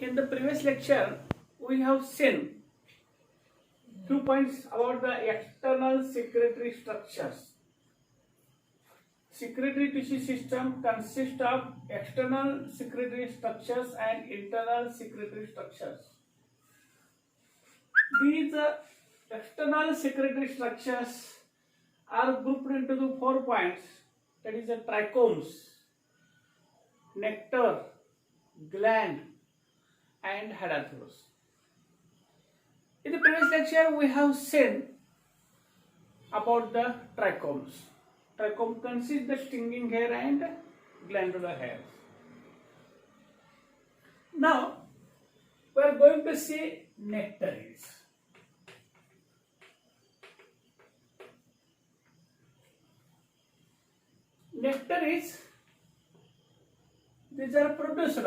In the previous lecture, we have seen 2 points about the external secretory structures. Secretory tissue system consists of external secretory structures and internal secretory structures. These external secretory structures are grouped into the 4 points, that is the trichomes, nectar, gland and hydranthus. In the previous lecture we have seen about the trichomes. Trichome consists the stinging hair and glandular hairs. Now we are going to see nectaries. Nectaries, these are produced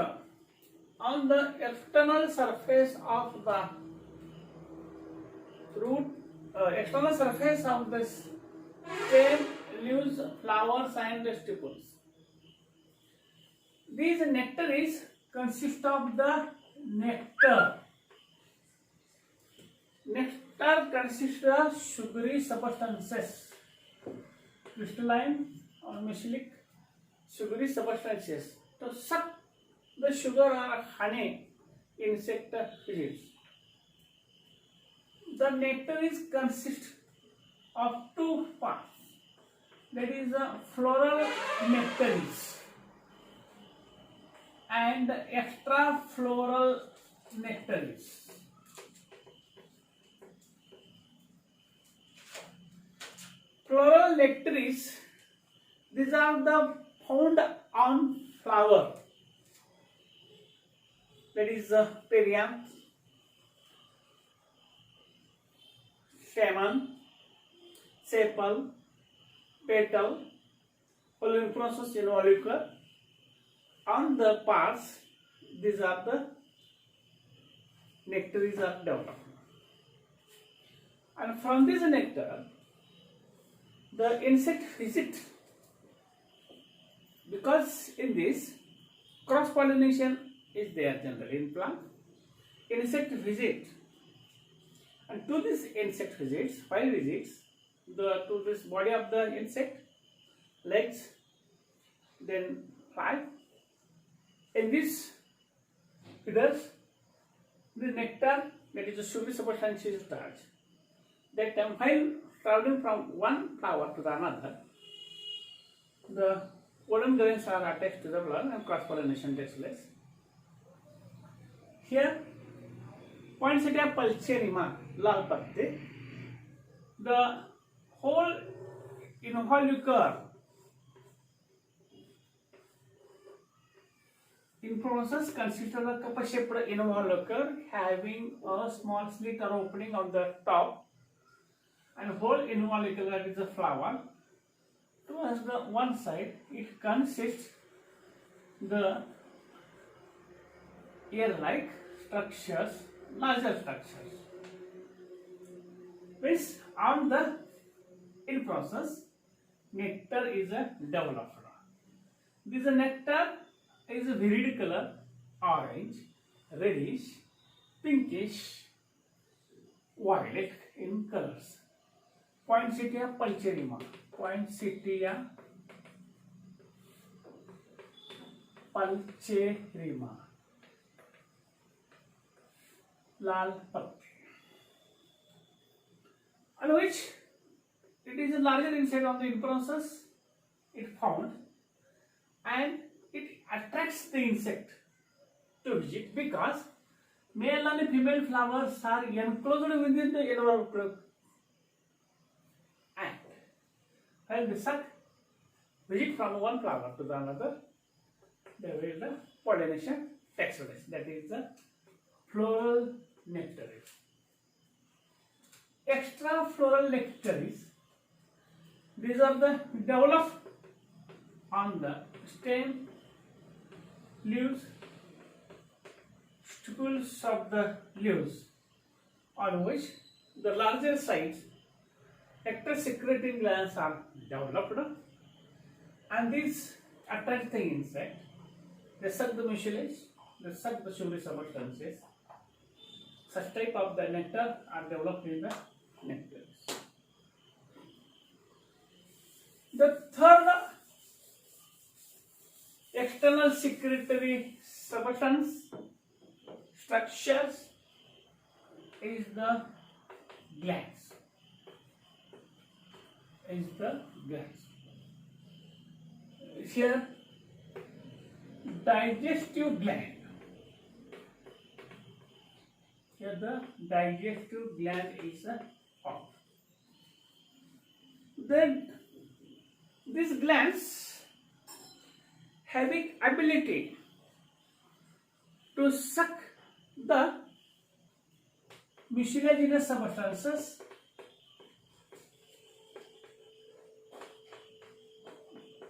on the external surface of the root, external surface of the stem, leaves, flowers and stipules. These nectaries consist of the nectar. Nectar consists of sugary substances, crystalline or metallic sugary substances to suck the sugar or honey insect visits. The nectaries consist of 2 parts, that is floral nectaries and extra floral nectaries. Floral nectaries, these are the found on flower, that is perianth, stamen, sepal, petal, pollen process involucre. On the parts, these are the nectaries are developed. And from this nectar, the insect visit, because in this cross pollination is there generally in plant. Insect visit, and to this insect visits, 5 visits, to this body of the insect, legs, then 5. In this feeders, the nectar, that is the sugary substance, is starch. That time while traveling from one flower to the another, the pollen grains are attached to the blood and cross pollination takes place. Here, Poinsettia pulcherrima, lal patte, the whole involucre inflorescence consists of a cup-shaped involucre having a small slit or opening on the top, and whole involucre, that is the flower. Towards the one side, it consists the ear-like structures, larger structures. Means on the in process, nectar is developed. This nectar is a varied color, orange, reddish, pinkish, violet in colors. Poinsettia pulcherrima, Poinsettia pulcherrima, lal patte, on which it is a larger insect on the in process, it found, and it attracts the insect to visit because male and female flowers are enclosed within the envelope, and when they suck, visit from one flower to the another, the pollination takes place. That is the floral nectaries. Extra floral nectaries, these are the developed on the stem, leaves, stipules of the leaves, on which the larger size nectar secreting glands are developed, and these attract the insect. They suck the mucilage the suck the sugary substances. Such type of the nectar are developed in the nectar. The third external secretory substance structures is the glands. Here, digestive gland. Here the digestive gland is found. Then these glands having ability to suck the mucilaginous substances,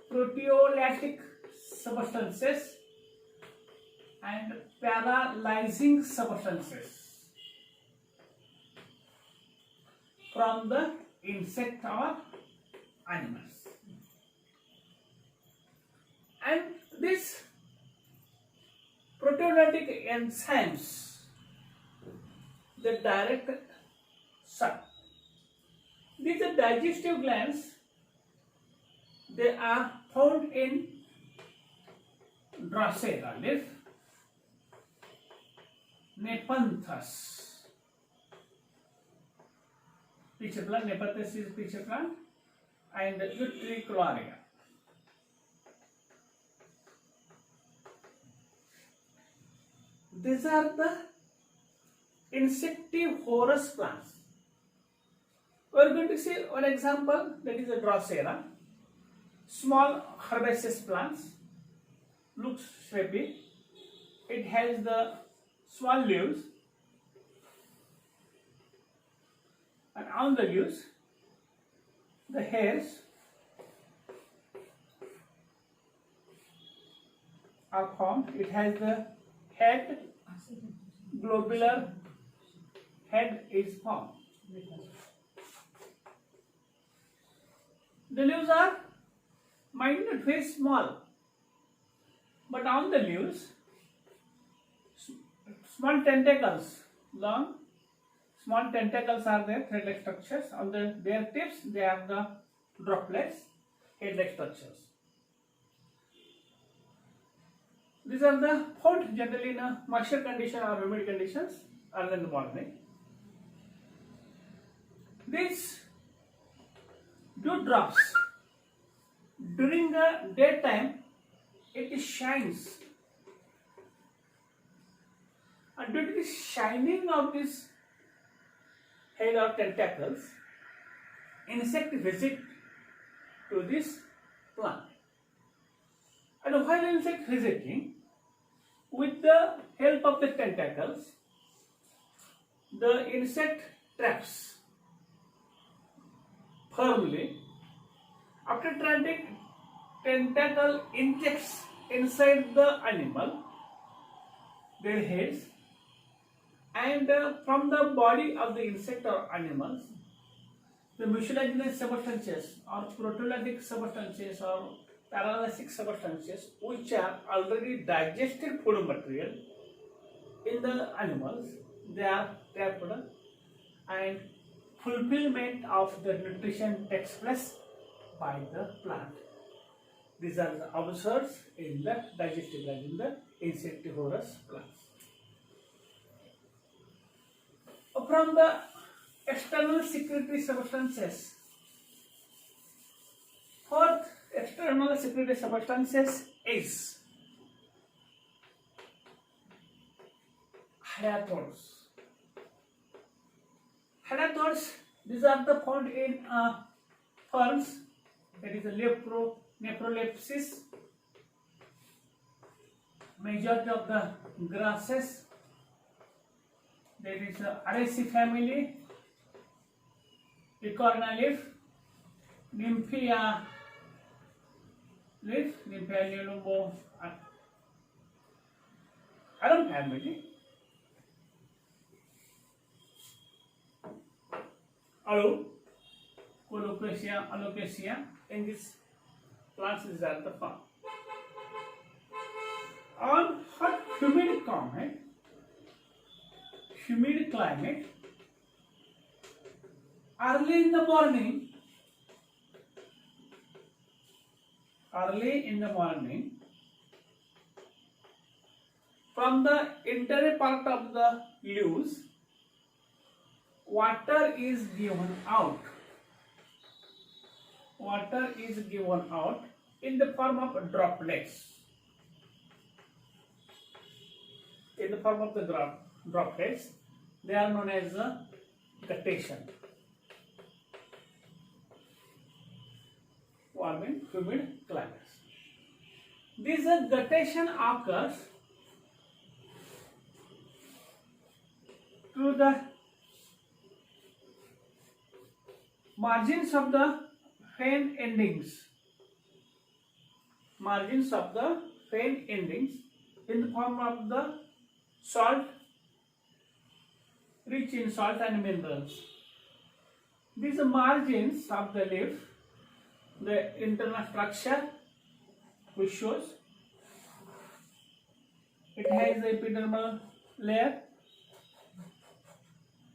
proteolytic substances and paralyzing substances from the insect or animals. And these proteolytic enzymes, the direct suck. These are digestive glands. They are found in Drosera leaf, Nepenthes, pitcher plant. Nepenthes is pitcher plant, and Utricularia. These are the insectivorous plants. We are going to see one example, that is a Drosera. Small herbaceous plants, looks shrubby. It has the small leaves, and on the leaves, the hairs are formed. It has the head, globular head is formed. The leaves are minute, very small, but on the leaves, small tentacles, long, small tentacles are there, thread-like structures. On their tips, they have the droplets, head-like structures. These are the found generally in a moisture condition or humid conditions other than the botany. These dewdrops, during the daytime, it shines. And due to the shining of this head or tentacles, insect visit to this plant. And while insect visiting, with the help of the tentacles, the insect traps firmly. After trapping, tentacle injects inside the animal, their heads, and from the body of the insect or animals, the mucilaginous substances or proteolytic substances or paralytic substances, which are already digested food material in the animals, they are trapped, and fulfillment of the nutrition takes place by the plant. These are the observed in the digestive gland, in the insectivorous plants. From the external secretory substances, fourth external secretory substances is hydathodes. Hydathodes, these are the found in ferns, that is the Nephrolepsis, majority of the grasses, that is Araceae family, Picorna leaf, Nymphea leaf, Nymphea neolumbo, Arum family, Aloe, Colocasia, Alocasia. In these plants, these are the found. On hot humid climate, early in the morning, from the interior part of the leaves, water is given out. Water is given out in the form of droplets. In the form of the droplets, they are known as guttation. Warm and humid climates. This guttation occurs through the margins of the fan endings. Margins of the fan endings in the form of the salt, rich in salt and minerals. These margins of the leaf, the internal structure which shows it has the epidermal layer,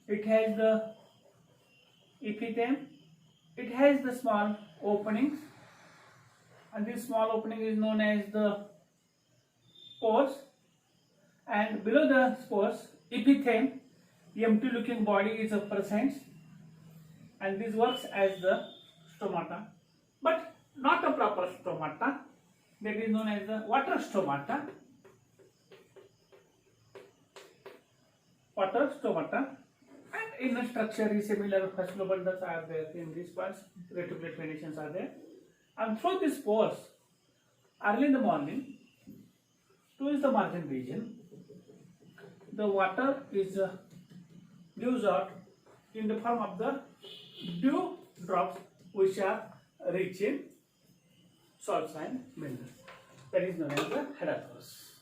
it has the epithelium, it has the small openings, and this small opening is known as the pores, and below the spores, epithelium, the empty looking body is present, and this works as the stomata, but not a proper stomata, that is known as the water stomata. And inner structure is similar, fascicle bundles are there in these parts, reticulate venations are there, and through these pores, early in the morning, towards the margin region, the water is leaves out in the form of the dew drops which are rich in salts and minerals. That is known as the hedathrus.